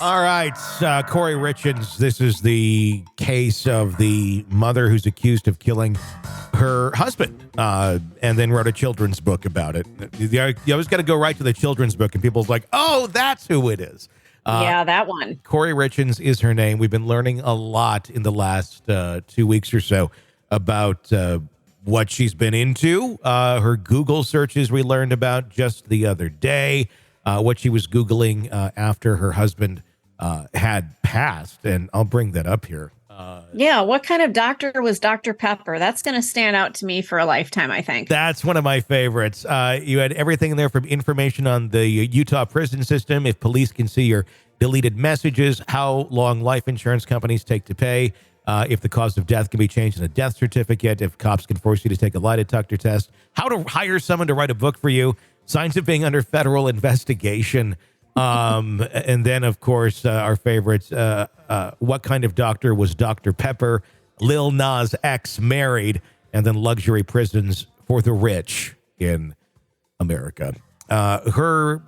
All right, Kouri Richins. This is the case of the mother who's accused of killing her husband and then wrote a children's book about it. You always got to go right to the children's book, and people's like, oh, that's who it is. Yeah, that one. Kouri Richins is her name. We've been learning a lot in the last 2 weeks or so about what she's been into. Her Google searches we learned about just the other day, what she was Googling after her husband had passed. And I'll bring that up here. Yeah, what kind of doctor was Dr. Pepper? That's going to stand out to me for a lifetime, I think. That's one of my favorites. You had everything in there from information on the Utah prison system, if police can see your deleted messages, how long life insurance companies take to pay, if the cause of death can be changed in a death certificate, if cops can force you to take a lie detector test, how to hire someone to write a book for you, signs of being under federal investigation. And then, of course, our favorites, what kind of doctor was Dr. Pepper, Lil Nas X married, and then luxury prisons for the rich in America. Her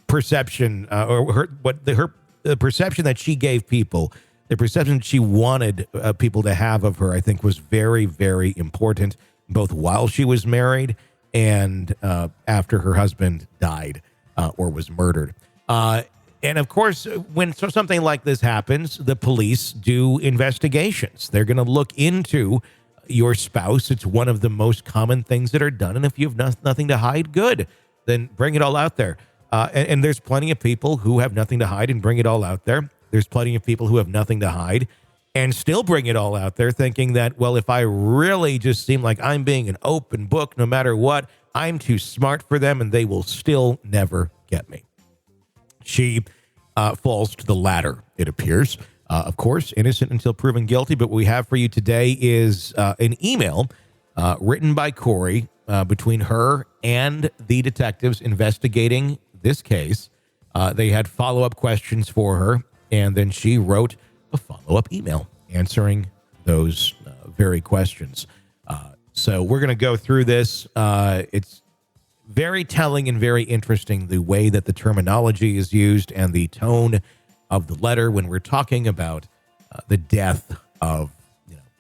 perception, the perception that she gave people, the perception she wanted people to have of her, I think was very, very important, both while she was married and after her husband died or was murdered. And of course, when something like this happens, the police do investigations. They're going to look into your spouse. It's one of the most common things that are done. And if you have nothing to hide, good, then bring it all out there. And there's plenty of people who have nothing to hide and bring it all out there. There's plenty of people who have nothing to hide and still bring it all out there, thinking that, well, if I really just seem like I'm being an open book, no matter what, I'm too smart for them and they will still never get me. She falls to the latter, it appears. Of course, innocent until proven guilty. But what we have for you today is an email written by Kouri between her and the detectives investigating this case. They had follow-up questions for her, and then she wrote a follow-up email answering those very questions. So we're going to go through this. It's very telling and very interesting the way that the terminology is used and the tone of the letter when we're talking about the death of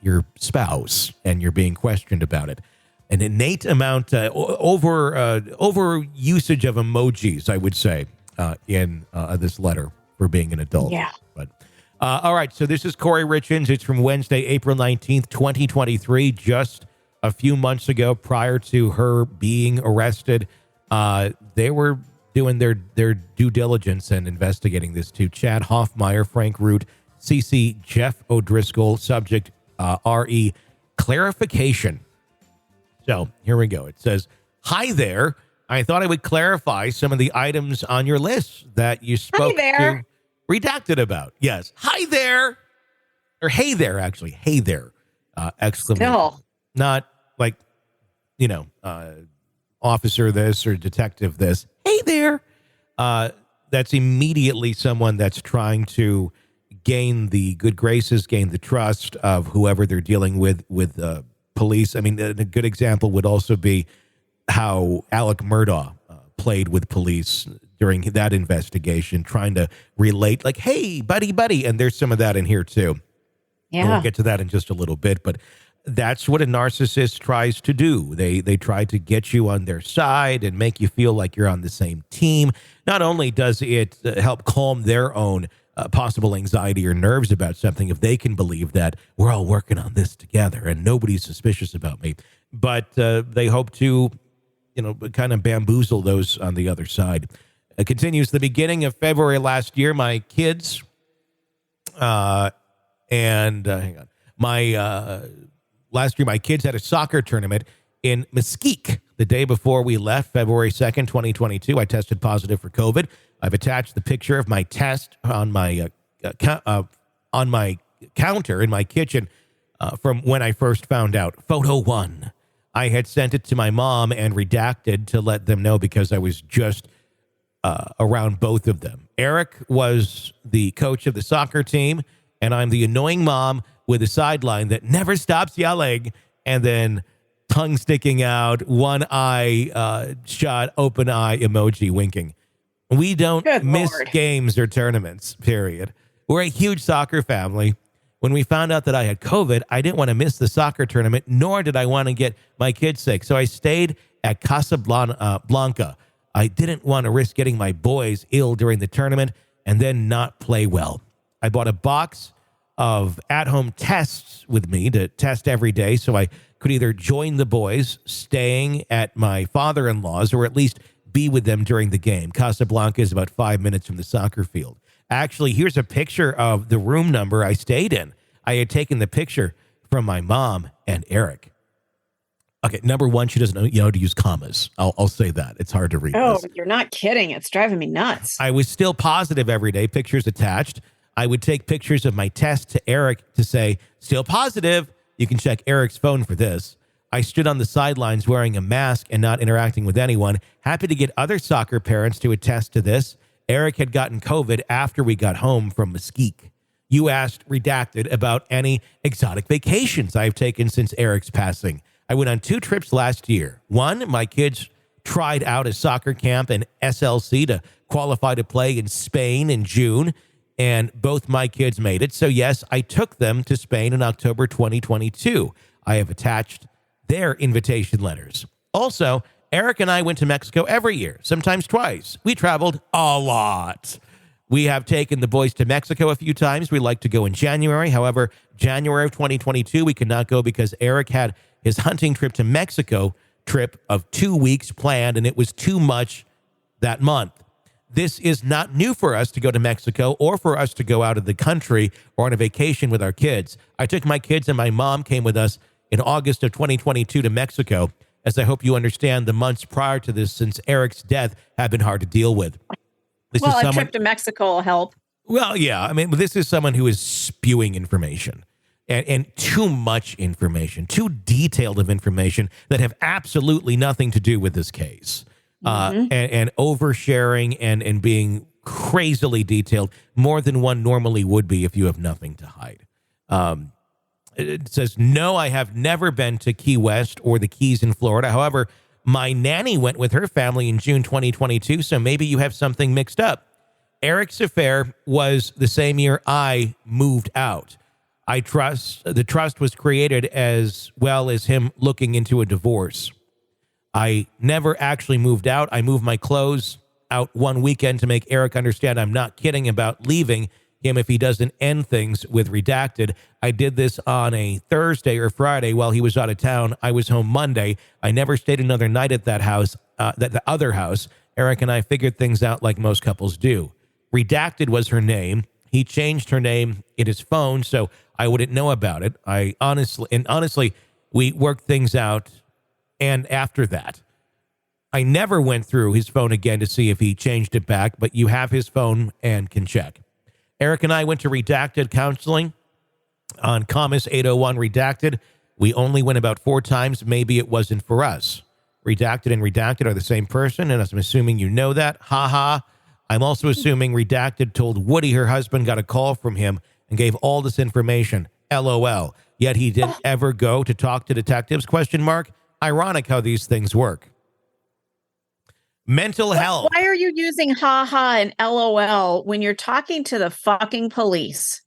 your spouse and you're being questioned about it. An innate amount over usage of emojis, I would say, in this letter for being an adult. Yeah. But all right, so this is Kouri Richins. It's from Wednesday, April 19th, 2023, just a few months ago, prior to her being arrested. They were doing their due diligence and investigating this too. Chad Hoffmeyer, Frank Root, CC Jeff O'Driscoll, subject RE clarification. So here we go. It says, hi there. I thought I would clarify some of the items on your list that you spoke to redacted about. Yes. Hi there. Or hey there, actually. Hey there. Exclamation. Still. Not like, officer this or detective this. Hey there. That's immediately someone that's trying to gain the good graces, gain the trust of whoever they're dealing with police. I mean, a good example would also be how Alec Murdaugh played with police during that investigation, trying to relate like, hey, buddy. And there's some of that in here too. Yeah. And we'll get to that in just a little bit, but that's what a narcissist tries to do. They try to get you on their side and make you feel like you're on the same team. Not only does it help calm their own possible anxiety or nerves about something, if they can believe that we're all working on this together and nobody's suspicious about me, but they hope to, kind of bamboozle those on the other side. It continues. The beginning of February last year, my kids, my kids had a soccer tournament in Mesquite. The day before we left, February 2nd, 2022, I tested positive for COVID. I've attached the picture of my test on my counter in my kitchen from when I first found out. Photo 1. I had sent it to my mom and redacted to let them know because I was just around both of them. Eric was the coach of the soccer team, and I'm the annoying mom with a sideline that never stops yelling, and then tongue sticking out, one eye shot, open eye emoji winking. We don't Good miss Lord. games or tournaments, period. We're a huge soccer family. When we found out that I had COVID, I didn't want to miss the soccer tournament, nor did I want to get my kids sick. So I stayed at Casablanca. I didn't want to risk getting my boys ill during the tournament and then not play well. I bought a box of at-home tests with me to test every day so I could either join the boys staying at my father-in-law's or at least be with them during the game. Casablanca is about 5 minutes from the soccer field. Actually, here's a picture of the room number I stayed in. I had taken the picture from my mom and Eric. Okay, number one, she doesn't know how to use commas. I'll say that. It's hard to read Oh, this. you're not kidding. It's driving me nuts. I was still positive every day, pictures attached. I would take pictures of my test to Eric to say, still positive. You can check Eric's phone for this. I stood on the sidelines wearing a mask and not interacting with anyone. Happy to get other soccer parents to attest to this. Eric had gotten COVID after we got home from Mesquite. You asked, redacted, about any exotic vacations I've taken since Eric's passing. I went on 2 trips last year. One, my kids tried out a soccer camp in SLC to qualify to play in Spain in June, and both my kids made it. So yes, I took them to Spain in October 2022. I have attached their invitation letters. Also, Eric and I went to Mexico every year, sometimes twice. We traveled a lot. We have taken the boys to Mexico a few times. We like to go in January. However, January of 2022, we could not go because Eric had his hunting trip to Mexico trip of 2 weeks planned, and it was too much that month. This is not new for us to go to Mexico or for us to go out of the country or on a vacation with our kids. I took my kids and my mom came with us in August of 2022 to Mexico, as I hope you understand the months prior to this, since Eric's death had been hard to deal with. A trip to Mexico will help. Well, yeah. I mean, this is someone who is spewing information and too much information, too detailed of information that have absolutely nothing to do with this case. And oversharing and being crazily detailed, more than one normally would be if you have nothing to hide. It says, no, I have never been to Key West or the Keys in Florida. However, my nanny went with her family in June 2022, so maybe you have something mixed up. Eric's affair was the same year I moved out. The trust was created as well as him looking into a divorce. I never actually moved out. I moved my clothes out one weekend to make Eric understand I'm not kidding about leaving him if he doesn't end things with redacted. I did this on a Thursday or Friday while he was out of town. I was home Monday. I never stayed another night at that house, the other house. Eric and I figured things out like most couples do. Redacted was her name. He changed her name in his phone, so I wouldn't know about it. Honestly, we worked things out. And after that, I never went through his phone again to see if he changed it back, but you have his phone and can check. Eric and I went to redacted counseling on Commas 801 redacted. We only went about 4 times. Maybe it wasn't for us. Redacted and redacted are the same person, and I'm assuming you know that. Ha ha. I'm also assuming redacted told Woody her husband got a call from him and gave all this information. LOL. Yet he didn't ever go to talk to detectives? ? Ironic how these things work. Mental health. Why are you using ha-ha and LOL when you're talking to the fucking police?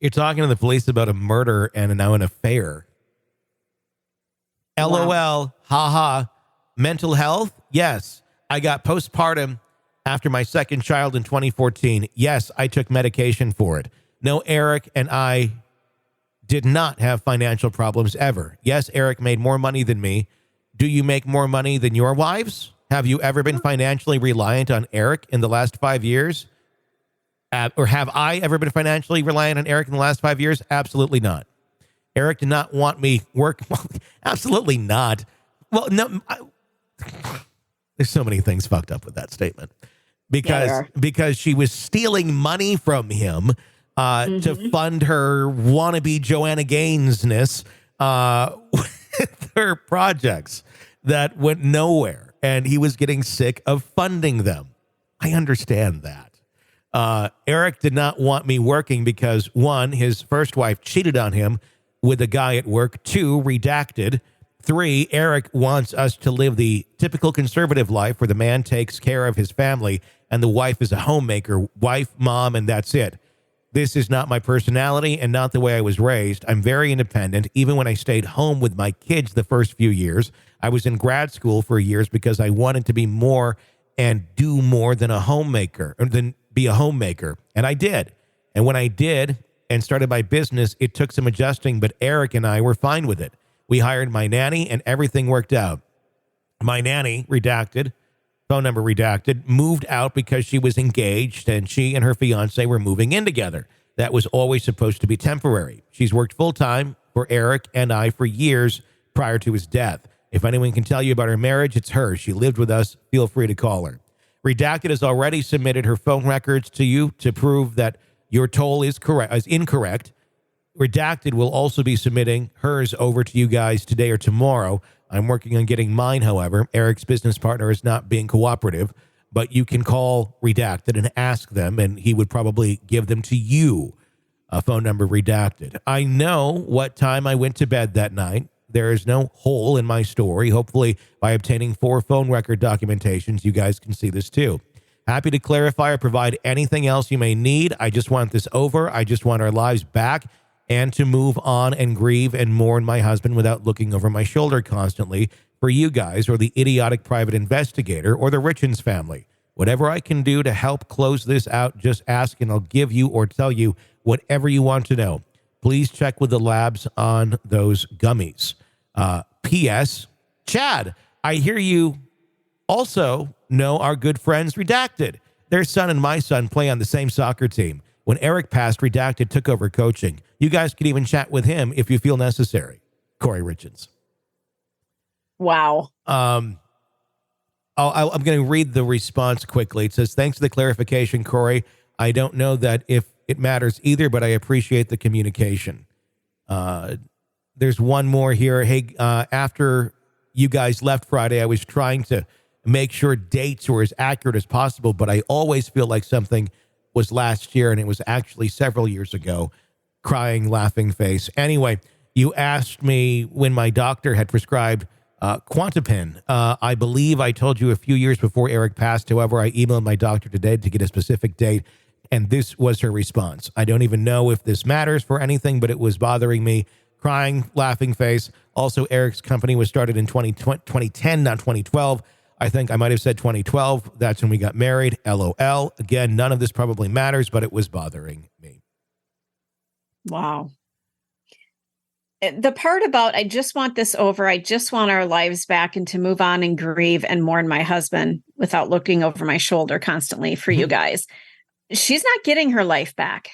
You're talking to the police about a murder and now an affair. Wow. LOL, ha-ha. Mental health? Yes. I got postpartum after my second child in 2014. Yes, I took medication for it. No, Eric and I did not have financial problems ever. Yes, Eric made more money than me. Do you make more money than your wives? Have you ever been financially reliant on Eric in the last 5 years? Or have I ever been financially reliant on Eric in the last 5 years? Absolutely not. Eric did not want me work. Well, absolutely not. Well, no. There's so many things fucked up with that statement. Because she was stealing money from him to fund her wannabe Joanna Gainesness with her projects that went nowhere. And he was getting sick of funding them. I understand that. Eric did not want me working because, 1, his first wife cheated on him with a guy at work. 2, redacted. 3, Eric wants us to live the typical conservative life where the man takes care of his family and the wife is a homemaker, wife, mom, and that's it. This is not my personality and not the way I was raised. I'm very independent. Even when I stayed home with my kids the first few years, I was in grad school for years because I wanted to be more and do more than a homemaker, or than be a homemaker. And I did. And when I did and started my business, it took some adjusting, but Eric and I were fine with it. We hired my nanny and everything worked out. My nanny, redacted, phone number redacted, moved out because she was engaged and she and her fiance were moving in together. That was always supposed to be temporary. She's worked full-time for Eric and I for years prior to his death. If anyone can tell you about her marriage, it's her. She lived with us. Feel free to call her. Redacted has already submitted her phone records to you to prove that your toll is incorrect. Redacted will also be submitting hers over to you guys today or tomorrow. I'm working on getting mine, however. Eric's business partner is not being cooperative, but you can call Redacted and ask them, and he would probably give them to you. A phone number redacted. I know what time I went to bed that night. There is no hole in my story. Hopefully, by obtaining 4 phone record documentations, you guys can see this too. Happy to clarify or provide anything else you may need. I just want this over. I just want our lives back and to move on and grieve and mourn my husband without looking over my shoulder constantly for you guys or the idiotic private investigator or the Richins family. Whatever I can do to help close this out, just ask and I'll give you or tell you whatever you want to know. Please check with the labs on those gummies. P.S. Chad, I hear you also know our good friends Redacted. Their son and my son play on the same soccer team. When Eric passed, Redacted took over coaching. You guys could even chat with him if you feel necessary. Kouri Richins. Wow. I'm going to read the response quickly. It says, thanks for the clarification, Kouri. I don't know that if it matters either, but I appreciate the communication. There's one more here. Hey, after you guys left Friday, I was trying to make sure dates were as accurate as possible, but I always feel like something was last year and it was actually several years ago. Crying, laughing face. Anyway, you asked me when my doctor had prescribed Quantapin. I believe I told you a few years before Eric passed. However, I emailed my doctor today to get a specific date, and this was her response. I don't even know if this matters for anything, but it was bothering me. Crying, laughing face. Also, Eric's company was started in 2010, not 2012. I think I might have said 2012. That's when we got married. LOL. Again, none of this probably matters, but it was bothering me. Wow. The part about, I just want this over. I just want our lives back and to move on and grieve and mourn my husband without looking over my shoulder constantly for you guys. She's not getting her life back.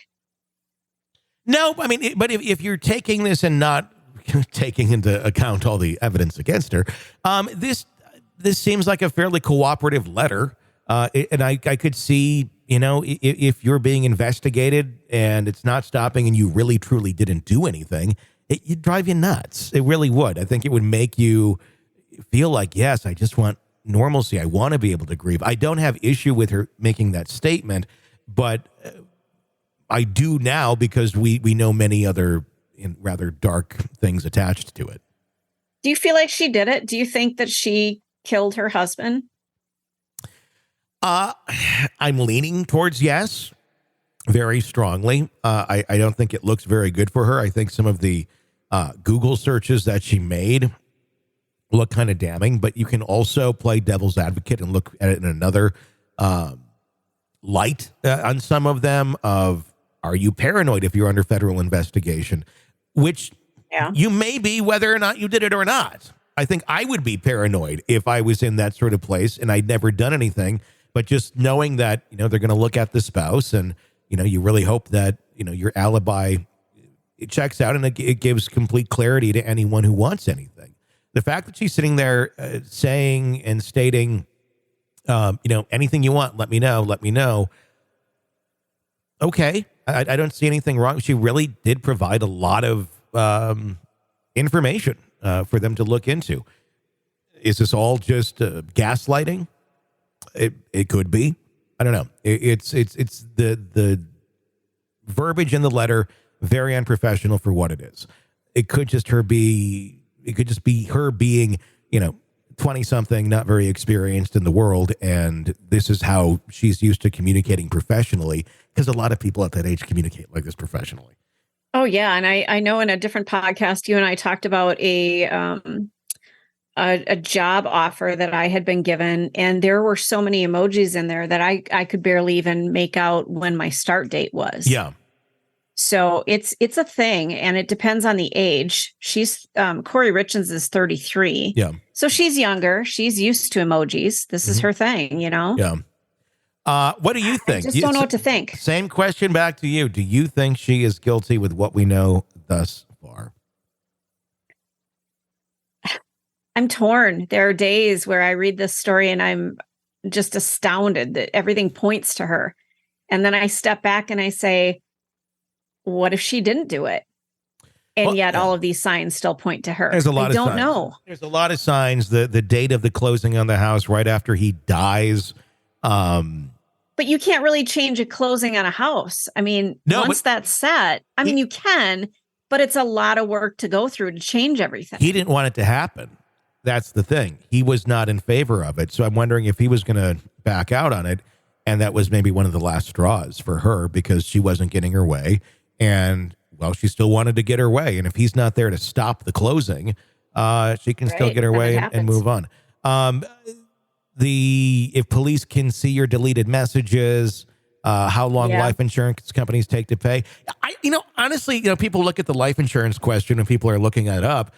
No, I mean, but if you're taking this and not taking into account all the evidence against her, this seems like a fairly cooperative letter. And I could see, if you're being investigated and it's not stopping and you really, truly didn't do anything, it'd drive you nuts. It really would. I think it would make you feel like, yes, I just want normalcy. I want to be able to grieve. I don't have issue with her making that statement, but I do now because we know many other rather dark things attached to it. Do you feel like she did it? Do you think that she killed her husband? I'm leaning towards yes, very strongly. I don't think it looks very good for her. I think some of the Google searches that she made look kind of damning, but you can also play devil's advocate and look at it in another light on some of them of, are you paranoid if you're under federal investigation? Which you may be, whether or not you did it or not. I think I would be paranoid if I was in that sort of place and I'd never done anything, but just knowing that, they're going to look at the spouse and, you really hope that, your alibi it checks out and it gives complete clarity to anyone who wants anything. The fact that she's sitting there saying and stating, anything you want, let me know. Okay. I don't see anything wrong. She really did provide a lot of information for them to look into. Is this all just gaslighting? It could be. I don't know. It's the verbiage in the letter, very unprofessional for what it is. It could just be her being, 20-something, not very experienced in the world, and this is how she's used to communicating professionally, because a lot of people at that age communicate like this professionally. Oh, yeah. And I know in a different podcast, you and I talked about a job offer that I had been given, and there were so many emojis in there that I could barely even make out when my start date was. Yeah. So it's a thing, and it depends on the age. She's Kouri Richins is 33. Yeah. So she's younger. She's used to emojis. This is her thing, Yeah. What do you think? I just don't know what to think. Same question back to you. Do you think she is guilty with what we know thus far? I'm torn. There are days where I read this story and I'm just astounded that everything points to her. And then I step back and I say, what if she didn't do it? And yet all of these signs still point to her. There's a lot I of don't signs. know. There's a lot of signs. The date of the closing on the house right after he dies. But you can't really change a closing on a house. I mean, once that's set, I mean, you can, but it's a lot of work to go through to change everything. He didn't want it to happen. That's the thing. He was not in favor of it. So I'm wondering if he was going to back out on it. And that was maybe one of the last straws for her, because she wasn't getting her way. And, well, she still wanted to get her way. And if he's not there to stop the closing, she can still get her way and move on. If police can see your deleted messages, how long life insurance companies take to pay. Honestly, people look at the life insurance question and people are looking that up.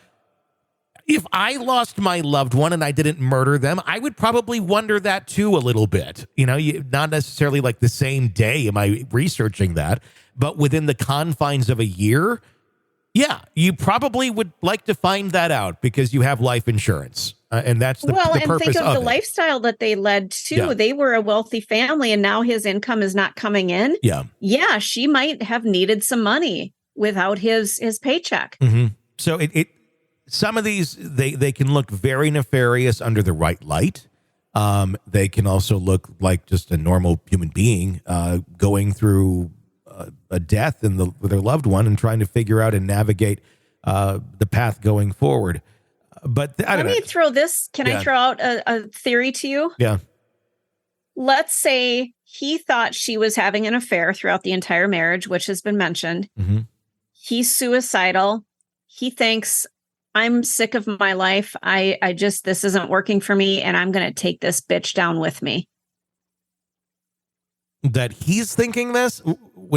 If I lost my loved one and I didn't murder them, I would probably wonder that too a little bit. Not necessarily like the same day am I researching that, but within the confines of a year, yeah, you probably would like to find that out because you have life insurance. And that's the purpose of it. Well, and think of the lifestyle that they led to. Yeah. They were a wealthy family, and now his income is not coming in. Yeah. Yeah, she might have needed some money without his paycheck. Mm-hmm. So some of these, they can look very nefarious under the right light. They can also look like just a normal human being going through a death in with their loved one and trying to figure out and navigate the path going forward. But let me throw this. Can I throw out a theory to you? Yeah. Let's say he thought she was having an affair throughout the entire marriage, which has been mentioned. Mm-hmm. He's suicidal. He thinks, I'm sick of my life. I just, this isn't working for me, and I'm going to take this bitch down with me. That he's thinking this?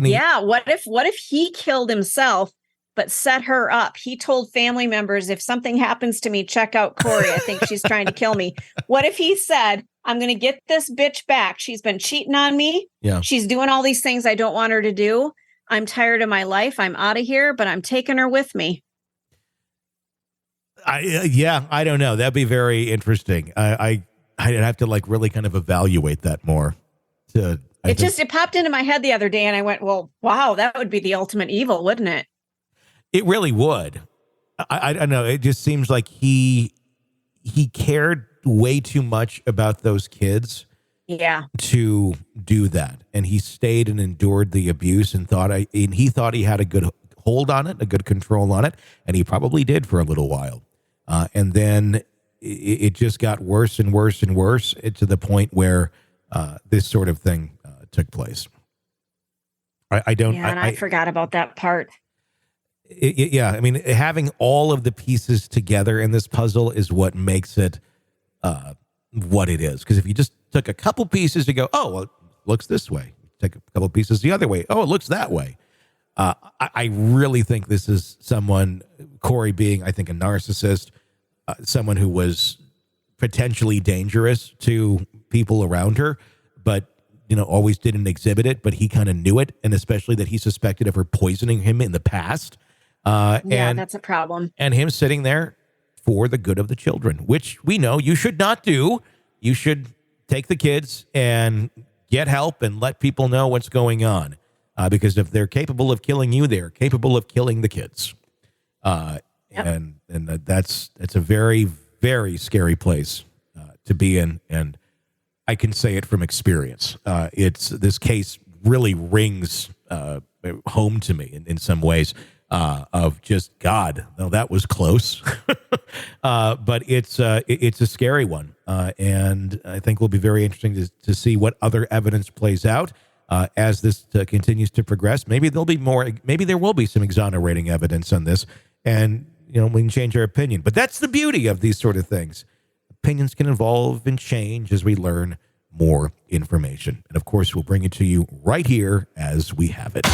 Yeah. What if he killed himself, but set her up? He told family members, if something happens to me, check out Kouri. I think she's trying to kill me. What if he said, I'm going to get this bitch back. She's been cheating on me. Yeah. She's doing all these things I don't want her to do. I'm tired of my life. I'm out of here, but I'm taking her with me. I don't know. That'd be very interesting. I'd have to really kind of evaluate that more. It popped into my head the other day, and I went, well, wow, that would be the ultimate evil, wouldn't it? It really would. I don't know. It just seems like he cared way too much about those kids. Yeah. To do that. And he stayed and endured the abuse and he thought he had a good hold on it, a good control on it. And he probably did for a little while. And then it just got worse and worse and worse to the point where this sort of thing took place. I forgot about that part. I mean, having all of the pieces together in this puzzle is what makes it what it is. Because if you just took a couple pieces to go, oh, well, it looks this way. Take a couple pieces the other way. Oh, it looks that way. I really think this is someone, Kouri being, I think, a narcissist, someone who was potentially dangerous to people around her, but, always didn't exhibit it, but he kind of knew it. And especially that he suspected of her poisoning him in the past. And that's a problem. And him sitting there for the good of the children, which we know you should not do. You should take the kids and get help and let people know what's going on. Because if they're capable of killing you, they're capable of killing the kids. Yep. And that's a very, very scary place to be in. And I can say it from experience. This case really rings home to me in some ways. of just, God, no, that was close. But it's a scary one. And I think will be very interesting to see what other evidence plays out as this continues to progress. Maybe there'll be more, maybe there will be some exonerating evidence on this, and, we can change our opinion. But that's the beauty of these sort of things. Opinions can evolve and change as we learn more information. And of course, we'll bring it to you right here as we have it.